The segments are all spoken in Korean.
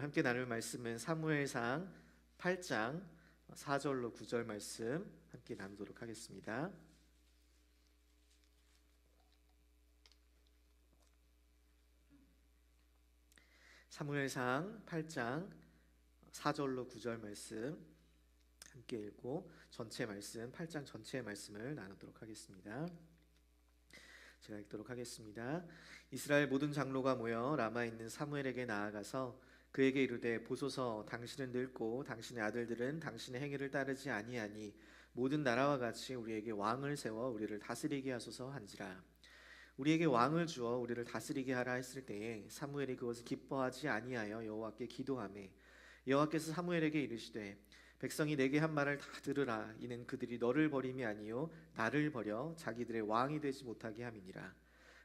함께 나눌 말씀은 사무엘상 8장 4절로 9절 말씀 함께 나누도록 하겠습니다. 사무엘상 8장 4절로 9절 말씀 함께 읽고 전체 말씀 8장 전체의 말씀을 나누도록 하겠습니다. 제가 읽도록 하겠습니다. 이스라엘 모든 장로가 모여 라마에 있는 사무엘에게 나아가서 그에게 이르되 보소서, 당신은 늙고 당신의 아들들은 당신의 행위를 따르지 아니하니 모든 나라와 같이 우리에게 왕을 세워 우리를 다스리게 하소서 한지라. 우리에게 왕을 주어 우리를 다스리게 하라 했을 때에 사무엘이 그것을 기뻐하지 아니하여 여호와께 기도하매 여호와께서 사무엘에게 이르시되 백성이 내게 한 말을 다 들으라. 이는 그들이 너를 버림이 아니요 나를 버려 자기들의 왕이 되지 못하게 함이니라.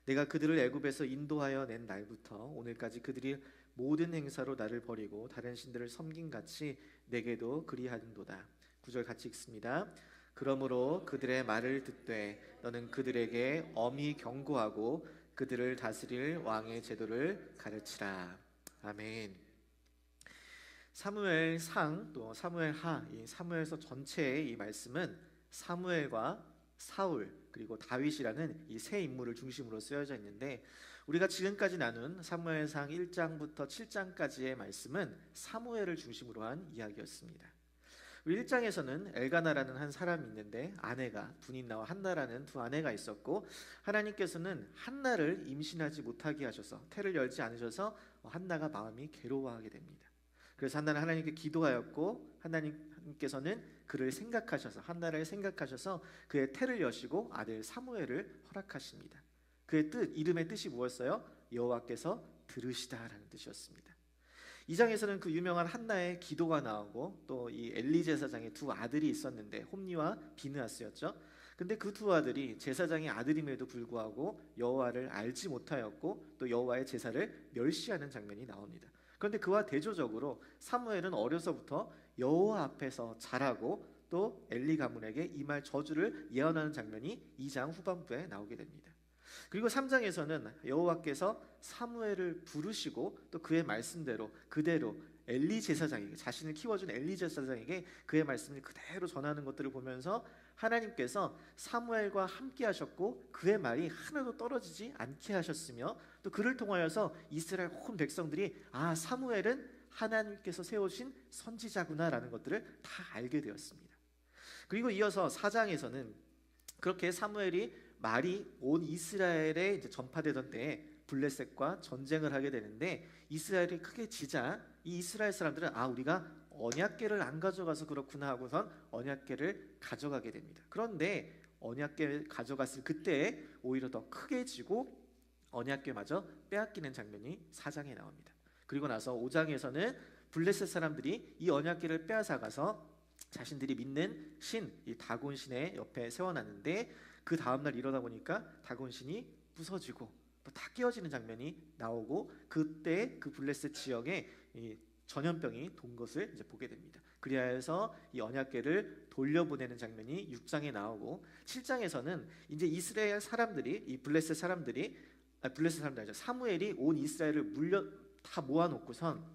내가 그들을 애굽에서 인도하여 낸 날부터 오늘까지 그들이 모든 행사로 나를 버리고 다른 신들을 섬김같이 내게도 그리하는도다. 9절 같이 읽습니다. 그러므로 그들의 말을 듣되 너는 그들에게 엄히 경고하고 그들을 다스릴 왕의 제도를 가르치라. 아멘. 사무엘상 또 사무엘하, 이 사무엘서 전체의 이 말씀은 사무엘과 사울 그리고 다윗이라는 이 세 인물을 중심으로 쓰여져 있는데, 우리가 지금까지 나눈 사무엘상 1장부터 7장까지의 말씀은 사무엘을 중심으로 한 이야기였습니다. 우리 1장에서는 엘가나라는 한 사람이 있는데 아내가 분인나와 한나라는 두 아내가 있었고, 하나님께서는 한나를 임신하지 못하게 하셔서 태를 열지 않으셔서 한나가 마음이 괴로워하게 됩니다. 그래서 한나는 하나님께 기도하였고 하나님께서는 그를 생각하셔서 한나를 생각하셔서 그의 태를 여시고 아들 사무엘을 허락하십니다. 그의 뜻, 이름의 뜻이 무엇이었어요? 여호와께서 들으시다라는 뜻이었습니다. 이 장에서는 그 유명한 한나의 기도가 나오고 또 이 엘리 제사장의 두 아들이 있었는데 홈니와 비느하스였죠. 근데 그 두 아들이 제사장의 아들임에도 불구하고 여호와를 알지 못하였고 또 여호와의 제사를 멸시하는 장면이 나옵니다. 그런데 그와 대조적으로 사무엘은 어려서부터 여호와 앞에서 자라고 또 엘리 가문에게 이 말 저주를 예언하는 장면이 2장 후반부에 나오게 됩니다. 그리고 3장에서는 여호와께서 사무엘을 부르시고 또 그의 말씀대로 그대로 엘리 제사장에게, 자신을 키워준 엘리 제사장에게 그의 말씀을 그대로 전하는 것들을 보면서 하나님께서 사무엘과 함께 하셨고 그의 말이 하나도 떨어지지 않게 하셨으며 또 그를 통하여서 이스라엘 온 백성들이 사무엘은 하나님께서 세우신 선지자구나라는 것들을 다 알게 되었습니다. 그리고 이어서 4장에서는 그렇게 사무엘이 말이 온 이스라엘에 이제 전파되던 때에 블레셋과 전쟁을 하게 되는데, 이스라엘이 크게 지자 이 이스라엘 사람들은 우리가 언약궤를 안 가져가서 그렇구나 하고선 언약궤를 가져가게 됩니다. 그런데 언약궤를 가져갔을 그때에 오히려 더 크게 지고 언약궤마저 빼앗기는 장면이 4장에 나옵니다. 그리고 나서 5장에서는 블레셋 사람들이 이 언약궤를 빼앗아가서 자신들이 믿는 신, 이 다곤 신의 옆에 세워놨는데 그 다음날 일어나 보니까 다곤 신이 부서지고 또 다 깨어지는 장면이 나오고, 그때 그 블레셋 지역에 이 전염병이 돈 것을 이제 보게 됩니다. 그리하여서 이 언약궤를 돌려보내는 장면이 6장에 나오고, 7장에서는 이제 이스라엘 사람들이, 이 블레셋 사람들이 아니죠, 사무엘이 온 이스라엘을 다 모아놓고선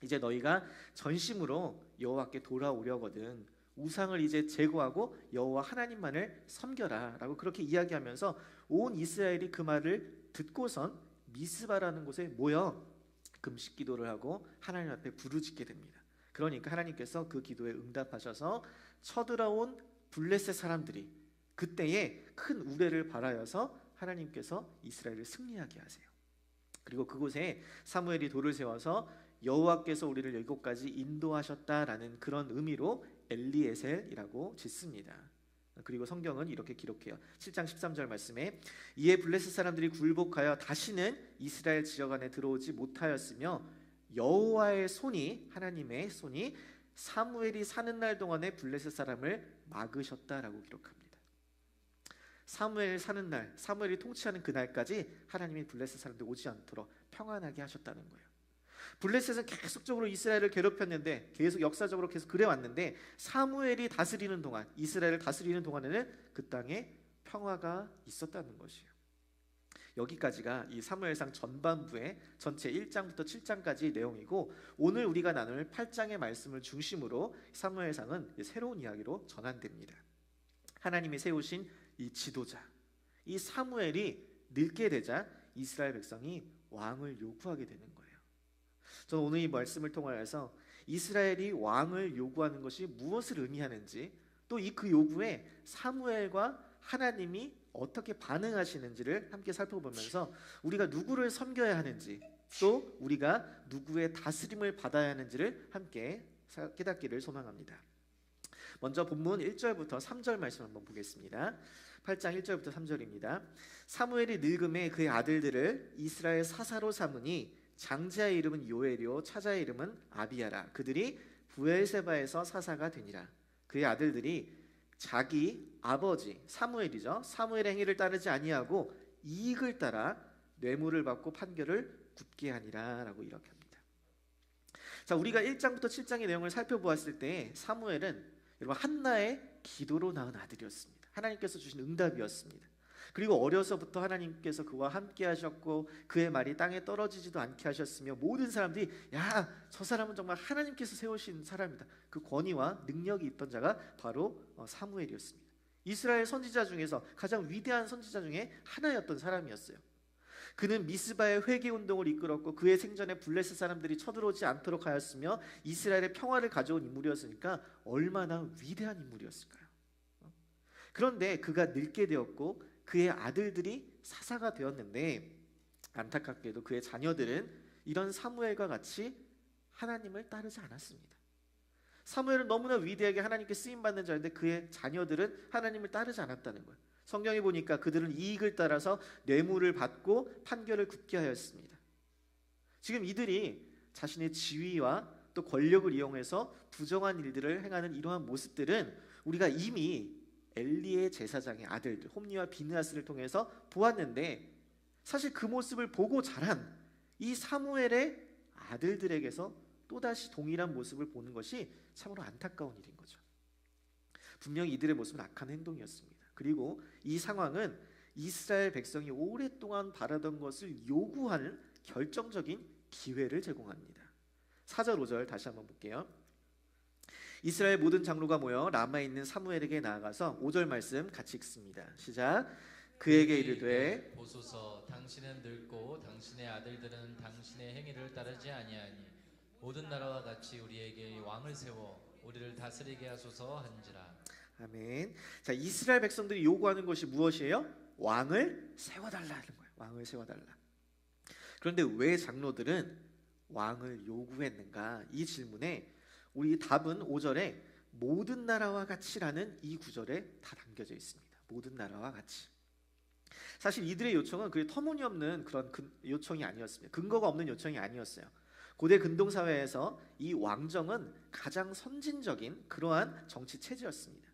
이제 너희가 전심으로 여호와께 돌아오려거든 우상을 이제 제거하고 여호와 하나님만을 섬겨라 라고 그렇게 이야기하면서 온 이스라엘이 그 말을 듣고선 미스바라는 곳에 모여 금식 기도를 하고 하나님 앞에 부르짖게 됩니다. 그러니까 하나님께서 그 기도에 응답하셔서 쳐들어온 블레셋 사람들이 그때에 큰 우레를 발하여서 하나님께서 이스라엘을 승리하게 하세요. 그리고 그곳에 사무엘이 돌을 세워서 여호와께서 우리를 이곳까지 인도하셨다라는 그런 의미로 엘리에셀이라고 짓습니다. 그리고 성경은 이렇게 기록해요. 7장 13절 말씀에 이에 블레셋 사람들이 굴복하여 다시는 이스라엘 지역 안에 들어오지 못하였으며 여호와의 손이, 하나님의 손이 사무엘이 사는 날 동안에 블레셋 사람을 막으셨다라고 기록합니다. 사무엘 사는 날, 사무엘이 통치하는 그날까지 하나님이 블레셋 사람들 오지 않도록 평안하게 하셨다는 거예요. 블레셋은 계속적으로 이스라엘을 괴롭혔는데, 계속 역사적으로 계속 그래왔는데, 사무엘이 다스리는 동안, 이스라엘을 다스리는 동안에는 그 땅에 평화가 있었다는 것이에요. 여기까지가 이 사무엘상 전반부의 전체 1장부터 7장까지 내용이고, 오늘 우리가 나눌 8장의 말씀을 중심으로 사무엘상은 새로운 이야기로 전환됩니다. 하나님이 세우신 이 지도자, 이 사무엘이 늙게 되자 이스라엘 백성이 왕을 요구하게 되는 거예요. 저는 오늘 이 말씀을 통하여서 이스라엘이 왕을 요구하는 것이 무엇을 의미하는지, 또 이 그 요구에 사무엘과 하나님이 어떻게 반응하시는지를 함께 살펴보면서 우리가 누구를 섬겨야 하는지, 또 우리가 누구의 다스림을 받아야 하는지를 함께 깨닫기를 소망합니다. 먼저 본문 1절부터 3절 말씀 한번 보겠습니다. 8장 1절부터 3절입니다. 사무엘이 늙음에 그의 아들들을 이스라엘 사사로 삼으니 장자의 이름은 요엘이요 차자의 이름은 아비야라. 그들이 부엘세바에서 사사가 되니라. 그의 아들들이 자기 아버지 사무엘이죠, 사무엘의 행위를 따르지 아니하고 이익을 따라 뇌물을 받고 판결을 굽게 하니라 라고 이렇게 합니다. 자, 우리가 1장부터 7장의 내용을 살펴보았을 때 사무엘은 여러분 한나의 기도로 낳은 아들이었습니다. 하나님께서 주신 응답이었습니다. 그리고 어려서부터 하나님께서 그와 함께 하셨고 그의 말이 땅에 떨어지지도 않게 하셨으며 모든 사람들이 야, 저 사람은 정말 하나님께서 세우신 사람이다, 그 권위와 능력이 있던 자가 바로 사무엘이었습니다. 이스라엘 선지자 중에서 가장 위대한 선지자 중에 하나였던 사람이었어요. 그는 미스바의 회개운동을 이끌었고 그의 생전에 블레셋 사람들이 쳐들어오지 않도록 하였으며 이스라엘의 평화를 가져온 인물이었으니까 얼마나 위대한 인물이었을까요? 그런데 그가 늙게 되었고 그의 아들들이 사사가 되었는데, 안타깝게도 그의 자녀들은 이런 사무엘과 같이 하나님을 따르지 않았습니다. 사무엘은 너무나 위대하게 하나님께 쓰임받는 자인데 그의 자녀들은 하나님을 따르지 않았다는 거예요. 성경에 보니까 그들은 이익을 따라서 뇌물을 받고 판결을 굽게 하였습니다. 지금 이들이 자신의 지위와 또 권력을 이용해서 부정한 일들을 행하는 이러한 모습들은 우리가 이미 엘리의 제사장의 아들들 홈리와 비느하스를 통해서 보았는데, 사실 그 모습을 보고 자란 이 사무엘의 아들들에게서 또다시 동일한 모습을 보는 것이 참으로 안타까운 일인 거죠. 분명히 이들의 모습은 악한 행동이었습니다. 그리고 이 상황은 이스라엘 백성이 오랫동안 바라던 것을 요구하는 결정적인 기회를 제공합니다. 4절 5절 다시 한번 볼게요. 이스라엘 모든 장로가 모여 라마에 있는 사무엘에게 나아가서 5절 말씀 같이 읽습니다. 시작. 그에게 이르되 보소서, 당신은 늙고 당신의 아들들은 당신의 행위를 따르지 아니하니 모든 나라와 같이 우리에게 왕을 세워 우리를 다스리게 하소서 한지라. 아멘. 자, 이스라엘 백성들이 요구하는 것이 무엇이에요? 왕을 세워달라는 거예요. 왕을 세워달라. 그런데 왜 장로들은 왕을 요구했는가? 이 질문에 우리 답은 5절에 모든 나라와 같이라는 이 구절에 다 담겨져 있습니다. 모든 나라와 같이. 사실 이들의 요청은 그 터무니없는 그런 요청이 아니었습니다. 근거가 없는 요청이 아니었어요. 고대 근동 사회에서 이 왕정은 가장 선진적인 그러한 정치 체제였습니다.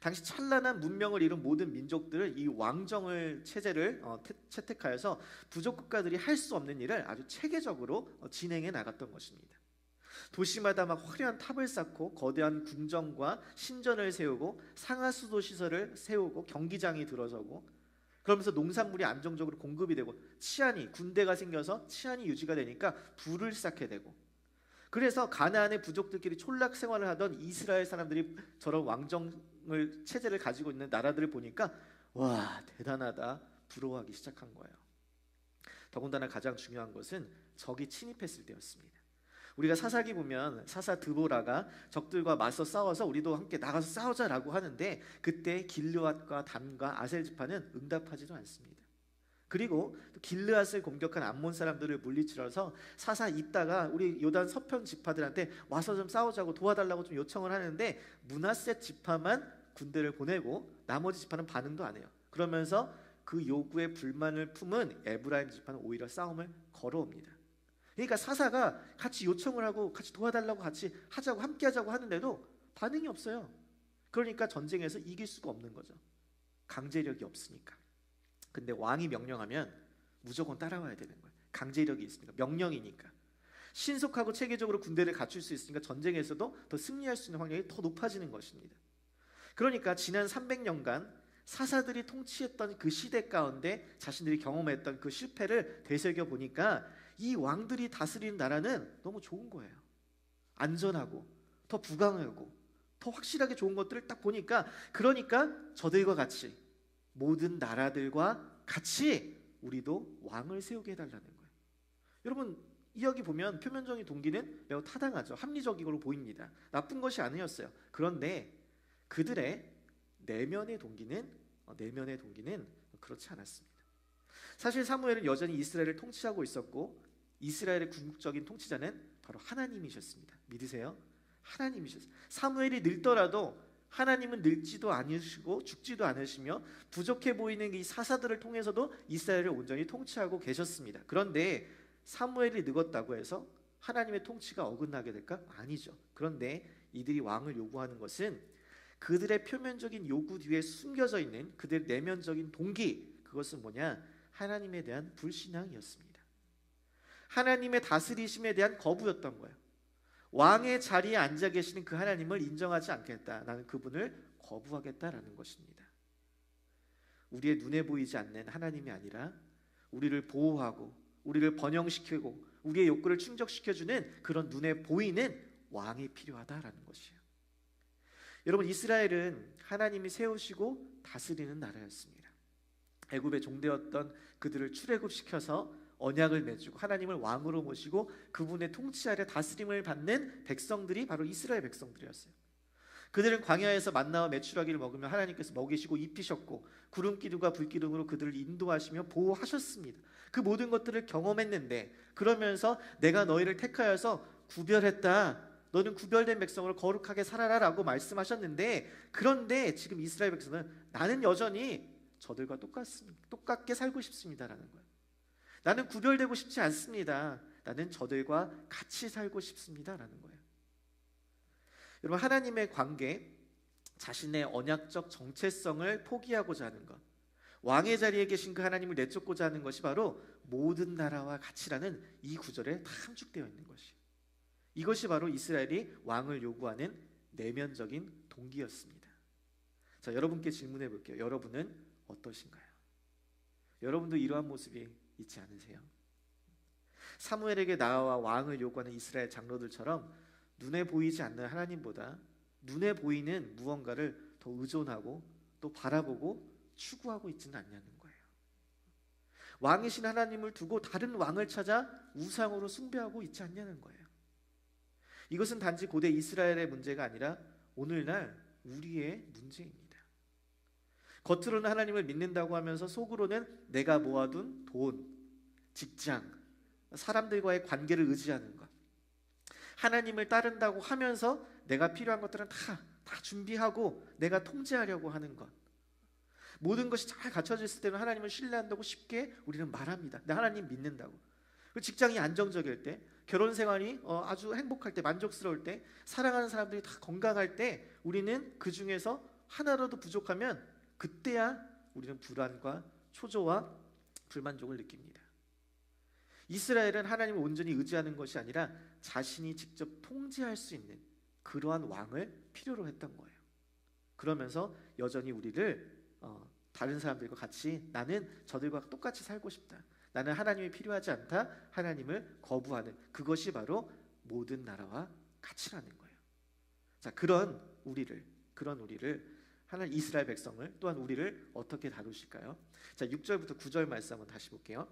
당시 찬란한 문명을 이룬 모든 민족들을 이 왕정을 체제를 채택하여서 부족 국가들이 할 수 없는 일을 아주 체계적으로 진행해 나갔던 것입니다. 도시마다 막 화려한 탑을 쌓고 거대한 궁정과 신전을 세우고 상하수도 시설을 세우고 경기장이 들어서고, 그러면서 농산물이 안정적으로 공급이 되고 치안이, 군대가 생겨서 치안이 유지가 되니까 불을 쌓게 되고, 그래서 가나안의 부족들끼리 촌락 생활을 하던 이스라엘 사람들이 저런 왕정을 체제를 가지고 있는 나라들을 보니까 와, 대단하다, 부러워하기 시작한 거예요. 더군다나 가장 중요한 것은 적이 침입했을 때였습니다. 우리가 사사기 보면 사사 드보라가 적들과 맞서 싸워서 우리도 함께 나가서 싸우자라고 하는데, 그때 길르앗과 단과 아셀 지파는 응답하지도 않습니다. 그리고 또 길르앗을 공격한 암몬 사람들을 물리치러서 사사 있다가 우리 요단 서편 지파들한테 와서 좀 싸우자고 도와달라고 좀 요청을 하는데, 므낫세 지파만 군대를 보내고 나머지 지파는 반응도 안 해요. 그러면서 그 요구에 불만을 품은 에브라임 지파는 오히려 싸움을 걸어옵니다. 그러니까 사사가 같이 요청을 하고 같이 도와달라고 같이 하자고 함께 하자고 하는데도 반응이 없어요. 그러니까 전쟁에서 이길 수가 없는 거죠. 강제력이 없으니까. 근데 왕이 명령하면 무조건 따라와야 되는 거예요. 강제력이 있으니까, 명령이니까. 신속하고 체계적으로 군대를 갖출 수 있으니까 전쟁에서도 더 승리할 수 있는 확률이 더 높아지는 것입니다. 그러니까 지난 300년간 사사들이 통치했던 그 시대 가운데 자신들이 경험했던 그 실패를 되새겨 보니까 이 왕들이 다스리는 나라는 너무 좋은 거예요. 안전하고 더 부강하고 더 확실하게 좋은 것들을 딱 보니까, 그러니까 저들과 같이, 모든 나라들과 같이 우리도 왕을 세우게 해달라는 거예요. 여러분, 이야기 보면 표면적인 동기는 매우 타당하죠. 합리적으로 보입니다. 나쁜 것이 아니었어요. 그런데 그들의 내면의 동기는 그렇지 않았습니다. 사실 사무엘은 여전히 이스라엘을 통치하고 있었고, 이스라엘의 궁극적인 통치자는 바로 하나님이셨습니다. 믿으세요? 하나님이셨어요. 사무엘이 늙더라도 하나님은 늙지도 않으시고 죽지도 않으시며 부족해 보이는 이 사사들을 통해서도 이스라엘을 온전히 통치하고 계셨습니다. 그런데 사무엘이 늙었다고 해서 하나님의 통치가 어긋나게 될까? 아니죠. 그런데 이들이 왕을 요구하는 것은 그들의 표면적인 요구 뒤에 숨겨져 있는 그들의 내면적인 동기, 그것은 뭐냐? 하나님에 대한 불신앙이었습니다. 하나님의 다스리심에 대한 거부였던 거예요. 왕의 자리에 앉아 계시는 그 하나님을 인정하지 않겠다. 나는 그분을 거부하겠다라는 것입니다. 우리의 눈에 보이지 않는 하나님이 아니라 우리를 보호하고 우리를 번영시키고 우리의 욕구를 충족시켜주는 그런 눈에 보이는 왕이 필요하다라는 것이에요. 여러분, 이스라엘은 하나님이 세우시고 다스리는 나라였습니다. 애굽의 종되었던 그들을 출애굽시켜서 언약을 맺고 하나님을 왕으로 모시고 그분의 통치 아래 다스림을 받는 백성들이 바로 이스라엘 백성들이었어요. 그들은 광야에서 만나와 메추라기를 먹으며 하나님께서 먹이시고 입히셨고 구름기둥과 불기둥으로 그들을 인도하시며 보호하셨습니다. 그 모든 것들을 경험했는데, 그러면서 내가 너희를 택하여서 구별했다, 너는 구별된 백성으로 거룩하게 살아라 라고 말씀하셨는데, 그런데 지금 이스라엘 백성은 나는 여전히 저들과 똑같게 살고 싶습니다라는 거예요. 나는 구별되고 싶지 않습니다. 나는 저들과 같이 살고 싶습니다라는 거예요. 여러분, 하나님의 관계, 자신의 언약적 정체성을 포기하고자 하는 것, 왕의 자리에 계신 그 하나님을 내쫓고자 하는 것이 바로 모든 나라와 같이라는 이 구절에 다 함축되어 있는 것이에요. 이것이 바로 이스라엘이 왕을 요구하는 내면적인 동기였습니다. 자, 여러분께 질문해 볼게요. 여러분은 어떠신가요? 여러분도 이러한 모습이 있지 않으세요? 사무엘에게 나아와 왕을 요구하는 이스라엘 장로들처럼 눈에 보이지 않는 하나님보다 눈에 보이는 무언가를 더 의존하고 또 바라보고 추구하고 있지는 않냐는 거예요. 왕이신 하나님을 두고 다른 왕을 찾아 우상으로 숭배하고 있지 않냐는 거예요. 이것은 단지 고대 이스라엘의 문제가 아니라 오늘날 우리의 문제입니다. 겉으로는 하나님을 믿는다고 하면서 속으로는 내가 모아둔 돈, 직장, 사람들과의 관계를 의지하는 것, 하나님을 따른다고 하면서 내가 필요한 것들은 다 준비하고 내가 통제하려고 하는 것, 모든 것이 잘 갖춰져 있을 때는 하나님을 신뢰한다고 쉽게 우리는 말합니다. 나 하나님 믿는다고. 직장이 안정적일 때, 결혼 생활이 아주 행복할 때, 만족스러울 때, 사랑하는 사람들이 다 건강할 때, 우리는 그 중에서 하나라도 부족하면 그때야 우리는 불안과 초조와 불만족을 느낍니다. 이스라엘은 하나님을 온전히 의지하는 것이 아니라 자신이 직접 통제할 수 있는 그러한 왕을 필요로 했던 거예요. 그러면서 여전히 우리를 다른 사람들과 같이 나는 저들과 똑같이 살고 싶다, 나는 하나님이 필요하지 않다, 하나님을 거부하는 그것이 바로 모든 나라와 같이라는 거예요. 자, 그런 우리를 하나님, 이스라엘 백성을, 또한 우리를 어떻게 다루실까요? 자, 6절부터 9절 말씀 한번 다시 볼게요.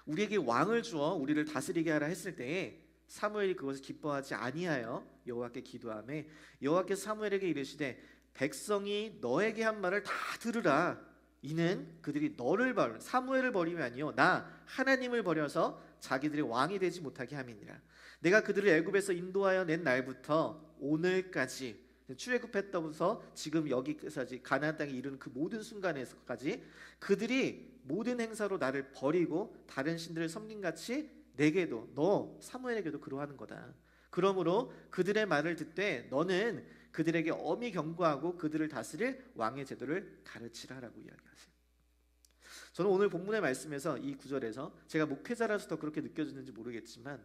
우리에게 왕을 주어 우리를 다스리게 하라 했을 때에 사무엘이 그것을 기뻐하지 아니하여 여호와께 기도하매 여호와께서 사무엘에게 이르시되 백성이 너에게 한 말을 다 들으라. 이는 그들이 너를 사무엘을 버림이 아니요 나 하나님을 버려서 자기들의 왕이 되지 못하게 함이니라. 내가 그들을 애굽에서 인도하여 낸 날부터 오늘까지, 출애굽했다부터 지금 여기까지 가나안 땅에 이르는 그 모든 순간에서까지 그들이 모든 행사로 나를 버리고 다른 신들을 섬긴같이 내게도, 너 사무엘에게도 그러하는 거다. 그러므로 그들의 말을 듣되 너는 그들에게 엄히 경고하고 그들을 다스릴 왕의 제도를 가르치라라고 이야기하세요. 저는 오늘 본문의 말씀에서 이 구절에서 제가 목회자라서 더 그렇게 느껴지는지 모르겠지만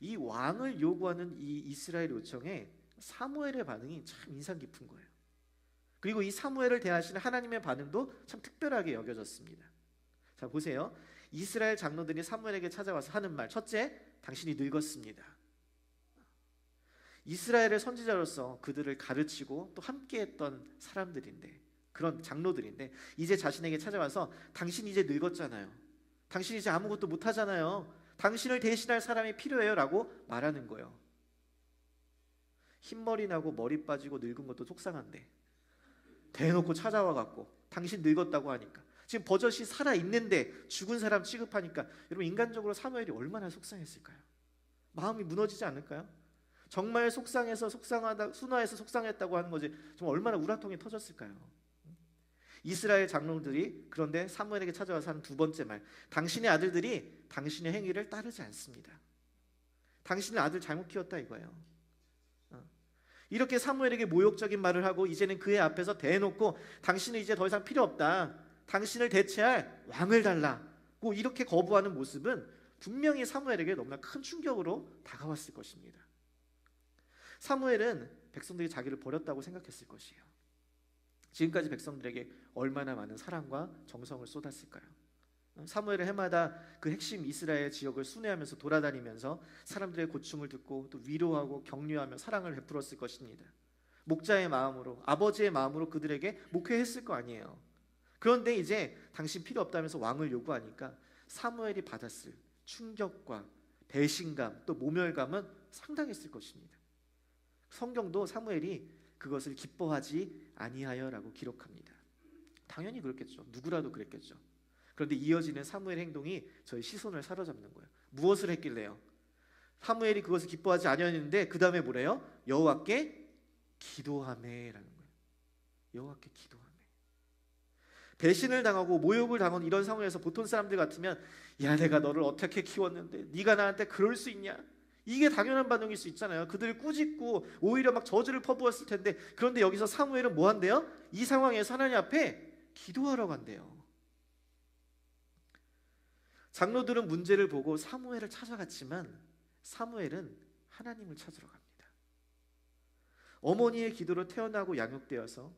이 왕을 요구하는 이 이스라엘 요청에 사무엘의 반응이 참 인상 깊은 거예요. 그리고 이 사무엘을 대하시는 하나님의 반응도 참 특별하게 여겨졌습니다. 자, 보세요. 이스라엘 장로들이 사무엘에게 찾아와서 하는 말, 첫째, 당신이 늙었습니다. 이스라엘의 선지자로서 그들을 가르치고 또 함께했던 사람들인데, 그런 장로들인데, 이제 자신에게 찾아와서 당신 이제 늙었잖아요. 당신 이제 아무것도 못하잖아요. 당신을 대신할 사람이 필요해요 라고 말하는 거예요. 흰머리 나고 머리 빠지고 늙은 것도 속상한데 대놓고 찾아와 갖고 당신 늙었다고 하니까, 지금 버젓이 살아있는데 죽은 사람 취급하니까, 여러분 인간적으로 사무엘이 얼마나 속상했을까요? 마음이 무너지지 않을까요? 정말 속상해서 속상하다, 순화해서 속상했다고 하는 거지 정말 얼마나 우라통이 터졌을까요? 이스라엘 장로들이 그런데 사무엘에게 찾아와서 하는 두 번째 말, 당신의 아들들이 당신의 행위를 따르지 않습니다. 당신의 아들 잘못 키웠다 이거예요. 이렇게 사무엘에게 모욕적인 말을 하고 이제는 그의 앞에서 대놓고 당신은 이제 더 이상 필요 없다, 당신을 대체할 왕을 달라고 이렇게 거부하는 모습은 분명히 사무엘에게 너무나 큰 충격으로 다가왔을 것입니다. 사무엘은 백성들이 자기를 버렸다고 생각했을 것이에요. 지금까지 백성들에게 얼마나 많은 사랑과 정성을 쏟았을까요? 사무엘은 해마다 그 핵심 이스라엘 지역을 순회하면서 돌아다니면서 사람들의 고충을 듣고 또 위로하고 격려하며 사랑을 베풀었을 것입니다. 목자의 마음으로, 아버지의 마음으로 그들에게 목회했을 거 아니에요. 그런데 이제 당신 필요 없다면서 왕을 요구하니까 사무엘이 받았을 충격과 배신감 또 모멸감은 상당했을 것입니다. 성경도 사무엘이 그것을 기뻐하지 아니하여라고 기록합니다. 당연히 그렇겠죠. 누구라도 그랬겠죠. 그런데 이어지는 사무엘 행동이 저희 시선을 사로잡는 거예요. 무엇을 했길래요? 사무엘이 그것을 기뻐하지 아니하였는데 그 다음에 뭐래요? 여호와께 기도하매라는 거예요. 여호와께 기도하매. 배신을 당하고 모욕을 당한 이런 상황에서 보통 사람들 같으면, 야, 내가 너를 어떻게 키웠는데 네가 나한테 그럴 수 있냐? 이게 당연한 반응일 수 있잖아요. 그들을 꾸짖고 오히려 막 저주를 퍼부었을 텐데, 그런데 여기서 사무엘은 뭐 한대요? 이 상황에서 하나님 앞에 기도하러 간대요. 장로들은 문제를 보고 사무엘을 찾아갔지만 사무엘은 하나님을 찾으러 갑니다. 어머니의 기도로 태어나고 양육되어서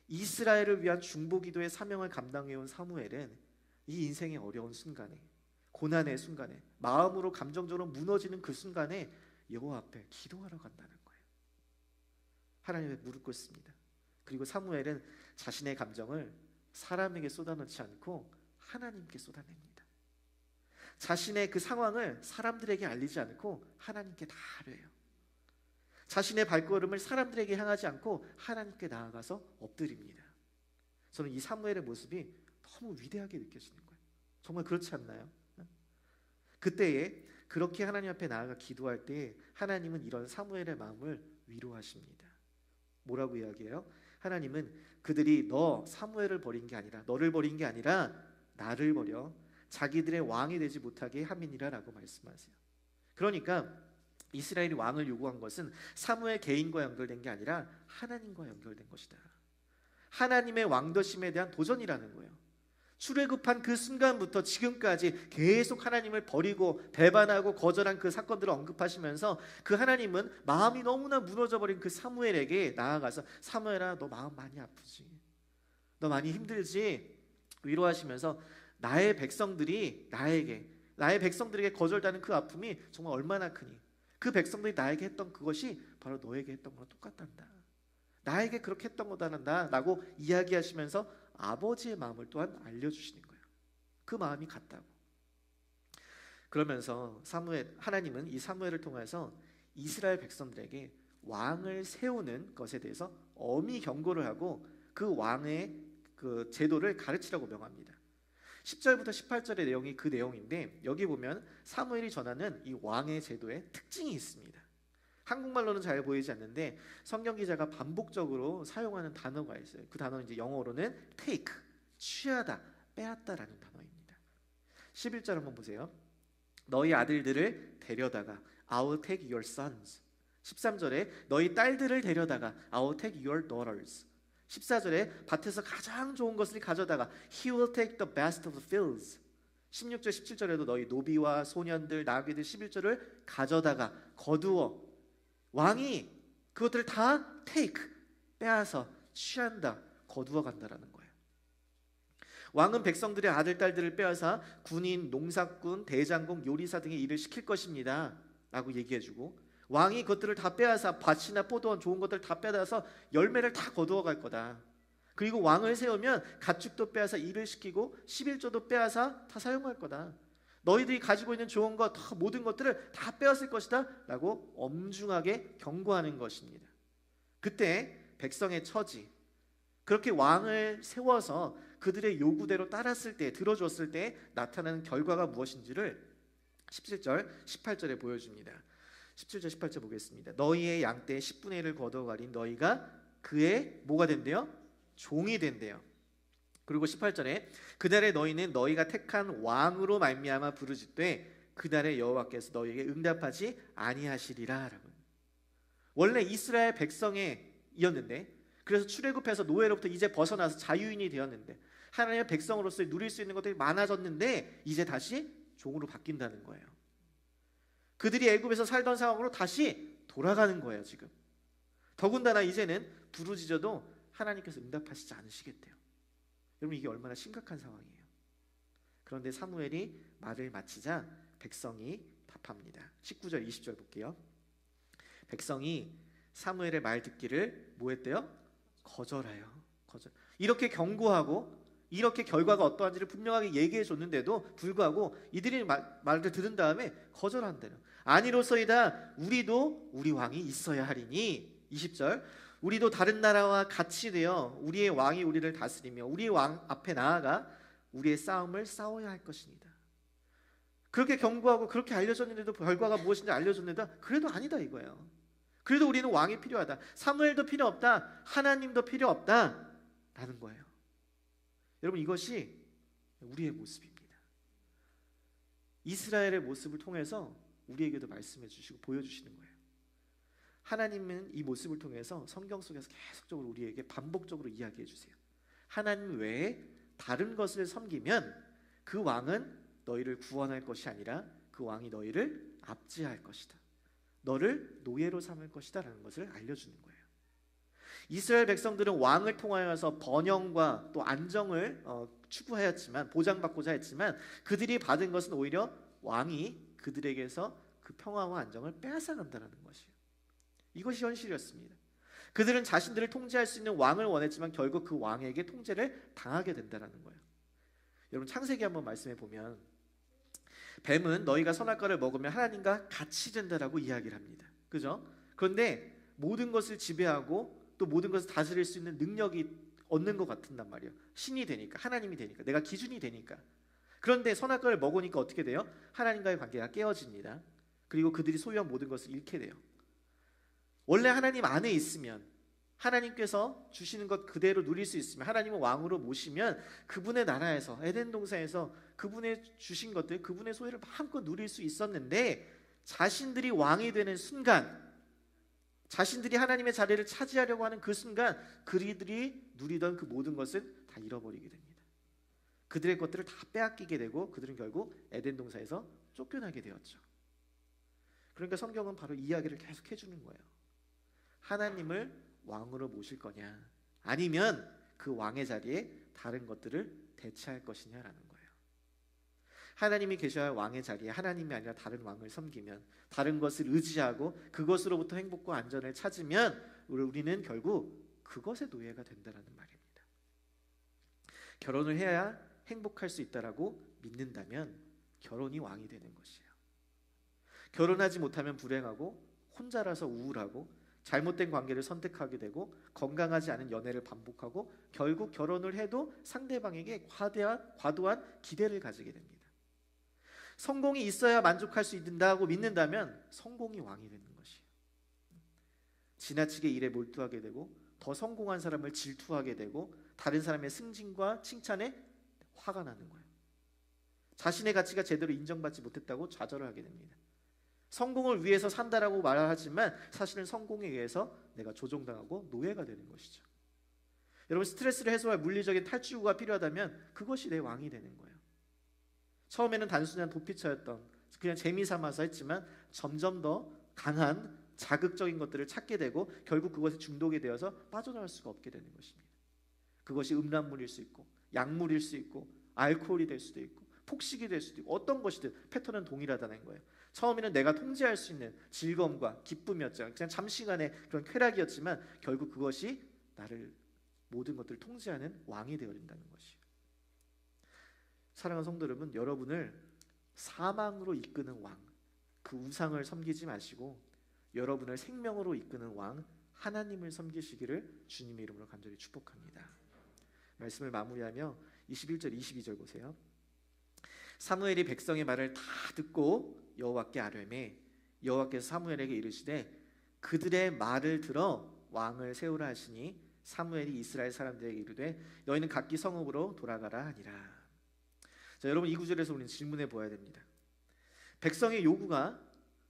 이스라엘을 위한 중보기도의 사명을 감당해온 사무엘은 이 인생의 어려운 순간에, 고난의 순간에, 마음으로 감정적으로 무너지는 그 순간에 여호와 앞에 기도하러 간다는 거예요. 하나님께 무릎 꿇습니다. 그리고 사무엘은 자신의 감정을 사람에게 쏟아놓지 않고 하나님께 쏟아냅니다. 자신의 그 상황을 사람들에게 알리지 않고 하나님께 다 아뢰요. 자신의 발걸음을 사람들에게 향하지 않고 하나님께 나아가서 엎드립니다. 저는 이 사무엘의 모습이 너무 위대하게 느껴지는 거예요. 정말 그렇지 않나요? 그때에 그렇게 하나님 앞에 나아가 기도할 때 하나님은 이런 사무엘의 마음을 위로하십니다. 뭐라고 이야기해요? 하나님은 그들이 너 사무엘을 버린 게 아니라, 너를 버린 게 아니라 나를 버려 자기들의 왕이 되지 못하게 함이니라 라고 말씀하세요. 그러니까 이스라엘이 왕을 요구한 것은 사무엘 개인과 연결된 게 아니라 하나님과 연결된 것이다. 하나님의 왕더심에 대한 도전이라는 거예요. 출애굽한 그 순간부터 지금까지 계속 하나님을 버리고 배반하고 거절한 그 사건들을 언급하시면서 그 하나님은 마음이 너무나 무너져버린 그 사무엘에게 나아가서, 사무엘아, 너 마음 많이 아프지? 너 많이 힘들지? 위로하시면서 나의 백성들에게 거절당하는 그 아픔이 정말 얼마나 크니, 그 백성들이 나에게 했던 그것이 바로 너에게 했던 거랑 똑같단다. 나에게 그렇게 했던 거다란다 라고 이야기하시면서 아버지의 마음을 또한 알려주시는 거예요. 그 마음이 같다고. 그러면서 하나님은 이 사무엘을 통해서 이스라엘 백성들에게 왕을 세우는 것에 대해서 엄히 경고를 하고 그 왕의 그 제도를 가르치라고 명합니다. 10절부터 18절의 내용이 그 내용인데, 여기 보면 사무엘이 전하는 이 왕의 제도에 특징이 있습니다. 한국말로는 잘 보이지 않는데 성경 기자가 반복적으로 사용하는 단어가 있어요. 그 단어는 이제 영어로는 take, 취하다, 빼앗다라는 단어입니다. 11절 한번 보세요. 너희 아들들을 데려다가 I will take your sons. 13절에 너희 딸들을 데려다가 I will take your daughters. 14절에 밭에서 가장 좋은 것을 가져다가 He will take the best of the fields. 16절 17절에도 너희 노비와 소년들 나귀들 11절을 가져다가 거두어, 왕이 그것들을 다 take, 빼앗아 취한다 거두어 간다라는 거예요. 왕은 백성들의 아들 딸들을 빼앗아 군인, 농사꾼, 대장공, 요리사 등의 일을 시킬 것입니다 라고 얘기해주고, 왕이 그것들을 다 빼앗아 밭이나 포도원 좋은 것들 다 빼앗아서 열매를 다 거두어 갈 거다. 그리고 왕을 세우면 가축도 빼앗아 일을 시키고 11조도 빼앗아 다 사용할 거다. 너희들이 가지고 있는 좋은 것, 모든 것들을 다 빼앗을 것이다 라고 엄중하게 경고하는 것입니다. 그때 백성의 처지, 그렇게 왕을 세워서 그들의 요구대로 따랐을 때, 들어줬을 때 나타나는 결과가 무엇인지를 17절, 18절에 보여줍니다. 17절, 18절 보겠습니다. 너희의 양떼의 10분의 1을 거두어가린 너희가 그의 뭐가 된대요? 종이 된대요. 그리고 18절에 그날에 너희는 너희가 택한 왕으로 말미암아 부르짖되 그날에 여호와께서 너희에게 응답하지 아니하시리라 라고. 원래 이스라엘 백성이었는데, 그래서 출애굽해서 노예로부터 이제 벗어나서 자유인이 되었는데, 하나님의 백성으로서 누릴 수 있는 것들이 많아졌는데 이제 다시 종으로 바뀐다는 거예요. 그들이 애굽에서 살던 상황으로 다시 돌아가는 거예요. 지금 더군다나 이제는 부르짖어도 하나님께서 응답하시지 않으시겠대요. 여러분, 이게 얼마나 심각한 상황이에요. 그런데 사무엘이 말을 마치자 백성이 답합니다. 19절 20절 볼게요. 백성이 사무엘의 말 듣기를 뭐 했대요? 거절하여. 이렇게 경고하고 이렇게 결과가 어떠한지를 분명하게 얘기해 줬는데도 불구하고 이들이 말을 들은 다음에 거절한대요. 아니로소이다. 우리도 우리 왕이 있어야 하리니. 20절 우리도 다른 나라와 같이 되어 우리의 왕이 우리를 다스리며 우리의 왕 앞에 나아가 우리의 싸움을 싸워야 할 것입니다. 그렇게 경고하고 그렇게 알려줬는데도 결과가 무엇인지 알려줬는데 그래도 아니다 이거예요. 그래도 우리는 왕이 필요하다. 사무엘도 필요 없다. 하나님도 필요 없다 라는 거예요. 여러분, 이것이 우리의 모습입니다. 이스라엘의 모습을 통해서 우리에게도 말씀해 주시고 보여주시는 거예요. 하나님은 이 모습을 통해서 성경 속에서 계속적으로 우리에게 반복적으로 이야기해 주세요. 하나님 외에 다른 것을 섬기면 그 왕은 너희를 구원할 것이 아니라 그 왕이 너희를 압제할 것이다. 너를 노예로 삼을 것이다 라는 것을 알려주는 거예요. 이스라엘 백성들은 왕을 통하여서 번영과 또 안정을 추구하였지만, 보장받고자 했지만 그들이 받은 것은 오히려 왕이 그들에게서 그 평화와 안정을 빼앗아간다는 것이에요. 이것이 현실이었습니다. 그들은 자신들을 통제할 수 있는 왕을 원했지만 결국 그 왕에게 통제를 당하게 된다는 거예요. 여러분, 창세기 한번 말씀해 보면 뱀은 너희가 선악과를 먹으면 하나님과 같이 된다라고 이야기를 합니다. 그죠? 그런데 모든 것을 지배하고 또 모든 것을 다스릴 수 있는 능력이 얻는 것 같은단 말이에요. 신이 되니까, 하나님이 되니까, 내가 기준이 되니까. 그런데 선악과를 먹으니까 어떻게 돼요? 하나님과의 관계가 깨어집니다. 그리고 그들이 소유한 모든 것을 잃게 돼요. 원래 하나님 안에 있으면, 하나님께서 주시는 것 그대로 누릴 수 있으면, 하나님을 왕으로 모시면 그분의 나라에서, 에덴 동산에서 그분의 주신 것들, 그분의 소유를 마음껏 누릴 수 있었는데 자신들이 왕이 되는 순간, 자신들이 하나님의 자리를 차지하려고 하는 그 순간 그들이 누리던 그 모든 것을 다 잃어버리게 됩니다. 그들의 것들을 다 빼앗기게 되고 그들은 결국 에덴 동산에서 쫓겨나게 되었죠. 그러니까 성경은 바로 이 이야기를 계속 해주는 거예요. 하나님을 왕으로 모실 거냐, 아니면 그 왕의 자리에 다른 것들을 대체할 것이냐라는 거예요. 하나님이 계셔야 할 왕의 자리에 하나님이 아니라 다른 왕을 섬기면, 다른 것을 의지하고 그것으로부터 행복과 안전을 찾으면 우리는 결국 그것의 노예가 된다는 말입니다. 결혼을 해야 행복할 수 있다라고 믿는다면 결혼이 왕이 되는 것이에요. 결혼하지 못하면 불행하고 혼자라서 우울하고 잘못된 관계를 선택하게 되고 건강하지 않은 연애를 반복하고 결국 결혼을 해도 상대방에게 과도한 기대를 가지게 됩니다. 성공이 있어야 만족할 수 있다고 믿는다면 성공이 왕이 되는 것이에요. 지나치게 일에 몰두하게 되고 더 성공한 사람을 질투하게 되고 다른 사람의 승진과 칭찬에 화가 나는 거예요. 자신의 가치가 제대로 인정받지 못했다고 좌절을 하게 됩니다. 성공을 위해서 산다라고 말하지만 사실은 성공에 의해서 내가 조종당하고 노예가 되는 것이죠. 여러분, 스트레스를 해소할 물리적인 탈출구가 필요하다면 그것이 내 왕이 되는 거예요. 처음에는 단순한 도피처였던, 그냥 재미삼아서 했지만 점점 더 강한 자극적인 것들을 찾게 되고 결국 그것에 중독이 되어서 빠져나올 수가 없게 되는 것입니다. 그것이 음란물일 수 있고 약물일 수 있고 알코올이 될 수도 있고 폭식이 될 수도 있고 어떤 것이든 패턴은 동일하다는 거예요. 처음에는 내가 통제할 수 있는 즐거움과 기쁨이었죠. 그냥 잠시간의 그런 쾌락이었지만 결국 그것이 나를 모든 것들을 통제하는 왕이 되어진다는 것이에요. 사랑하는 성도 여러분, 여러분을 사망으로 이끄는 왕, 그 우상을 섬기지 마시고 여러분을 생명으로 이끄는 왕 하나님을 섬기시기를 주님의 이름으로 간절히 축복합니다. 말씀을 마무리하며 21절 22절 보세요. 사무엘이 백성의 말을 다 듣고 여호와께 아뢰매 여호와께서 사무엘에게 이르시되 그들의 말을 들어 왕을 세우라 하시니 사무엘이 이스라엘 사람들에게 이르되 너희는 각기 성읍으로 돌아가라 하니라. 자, 여러분 이 구절에서 우리는 질문해 보아야 됩니다. 백성의 요구가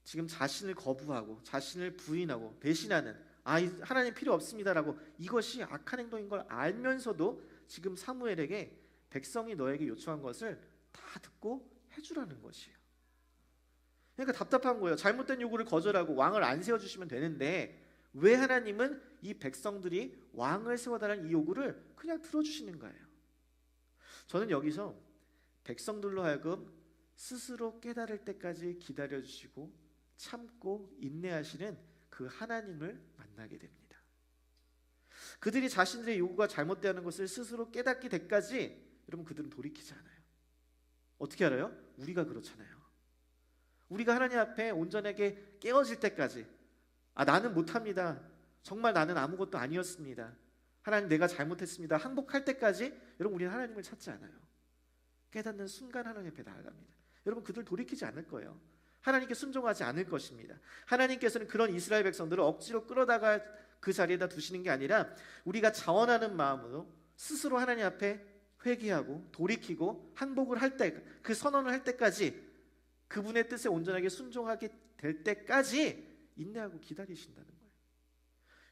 지금 자신을 거부하고 자신을 부인하고 배신하는 하나님 필요 없습니다라고 이것이 악한 행동인 걸 알면서도 지금 사무엘에게 백성이 너에게 요청한 것을 다 듣고 해주라는 것이에요. 그러니까 답답한 거예요. 잘못된 요구를 거절하고 왕을 안 세워주시면 되는데 왜 하나님은 이 백성들이 왕을 세워달라는 이 요구를 그냥 들어주시는 거예요. 저는 여기서 백성들로 하여금 스스로 깨달을 때까지 기다려주시고 참고 인내하시는 그 하나님을 만나게 됩니다. 그들이 자신들의 요구가 잘못되는 것을 스스로 깨닫기 때까지 여러분 그들은 돌이키지 않아요. 어떻게 알아요? 우리가 그렇잖아요. 우리가 하나님 앞에 온전하게 깨어질 때까지 나는 못합니다. 정말 나는 아무것도 아니었습니다. 하나님 내가 잘못했습니다. 항복할 때까지 여러분 우리는 하나님을 찾지 않아요. 깨닫는 순간 하나님 앞에 나아갑니다. 여러분 그들 돌이키지 않을 거예요. 하나님께 순종하지 않을 것입니다. 하나님께서는 그런 이스라엘 백성들을 억지로 끌어다가 그 자리에다 두시는 게 아니라 우리가 자원하는 마음으로 스스로 하나님 앞에 회개하고 돌이키고 항복을 할 때, 그 선언을 할 때까지 그분의 뜻에 온전하게 순종하게 될 때까지 인내하고 기다리신다는 거예요.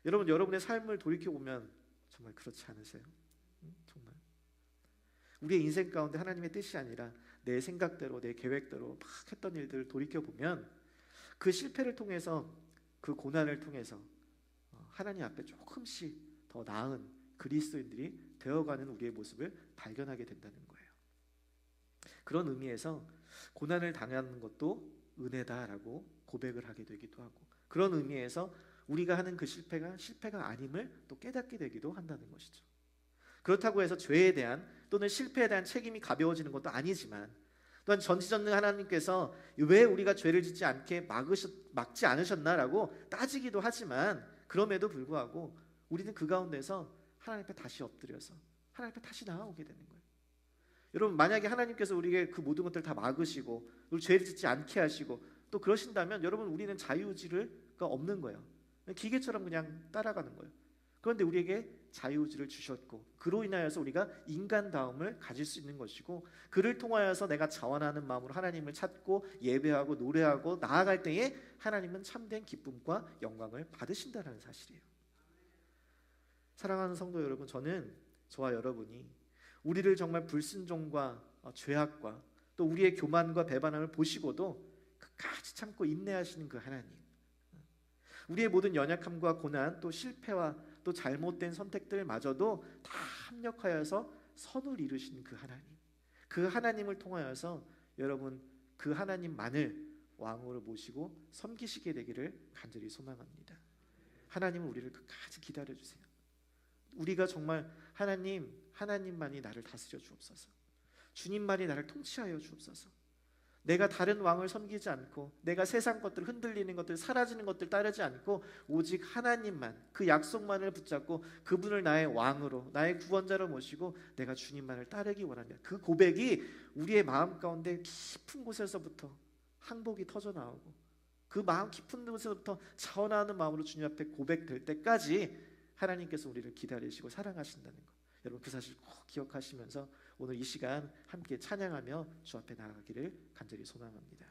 여러분 여러분의 삶을 돌이켜보면 정말 그렇지 않으세요? 정말 우리의 인생 가운데 하나님의 뜻이 아니라 내 생각대로 내 계획대로 막 했던 일들을 돌이켜보면 그 실패를 통해서 그 고난을 통해서 하나님 앞에 조금씩 더 나은 그리스도인들이 되어가는 우리의 모습을 발견하게 된다는 거예요. 그런 의미에서 고난을 당하는 것도 은혜다라고 고백을 하게 되기도 하고 그런 의미에서 우리가 하는 그 실패가 아님을 또 깨닫게 되기도 한다는 것이죠. 그렇다고 해서 죄에 대한 또는 실패에 대한 책임이 가벼워지는 것도 아니지만 또한 전지전능 하나님께서 왜 우리가 죄를 짓지 않게 막지 않으셨나라고 따지기도 하지만 그럼에도 불구하고 우리는 그 가운데서 하나님 앞에 다시 엎드려서 하나님 앞에 다시 나아오게 되는 거예요. 여러분 만약에 하나님께서 우리에게 그 모든 것들을 다 막으시고 우리 죄를 짓지 않게 하시고 또 그러신다면 여러분 우리는 자유의지가 없는 거예요. 기계처럼 그냥 따라가는 거예요. 그런데 우리에게 자유의지를 주셨고 그로 인하여서 우리가 인간다움을 가질 수 있는 것이고 그를 통하여서 내가 자원하는 마음으로 하나님을 찾고 예배하고 노래하고 나아갈 때에 하나님은 참된 기쁨과 영광을 받으신다는 사실이에요. 사랑하는 성도 여러분, 저와 여러분이 우리를 정말 불순종과 죄악과 또 우리의 교만과 배반함을 보시고도 끝까지 참고 인내하시는 그 하나님, 우리의 모든 연약함과 고난 또 실패와 또 잘못된 선택들마저도 다 합력하여서 선을 이루시는 그 하나님, 그 하나님을 통하여서 여러분 그 하나님만을 왕으로 모시고 섬기시게 되기를 간절히 소망합니다. 하나님은 우리를 끝까지 기다려주세요. 우리가 정말 하나님만이 나를 다스려 주옵소서. 주님만이 나를 통치하여 주옵소서. 내가 다른 왕을 섬기지 않고 내가 세상 것들, 흔들리는 것들, 사라지는 것들 따르지 않고 오직 하나님만, 그 약속만을 붙잡고 그분을 나의 왕으로, 나의 구원자로 모시고 내가 주님만을 따르기 원합니다. 그 고백이 우리의 마음 가운데 깊은 곳에서부터 항복이 터져나오고 그 마음 깊은 곳에서부터 자원하는 마음으로 주님 앞에 고백될 때까지 하나님께서 우리를 기다리시고 사랑하신다는 것, 여러분 그 사실 꼭 기억하시면서 오늘 이 시간 함께 찬양하며 주 앞에 나아가기를 간절히 소망합니다.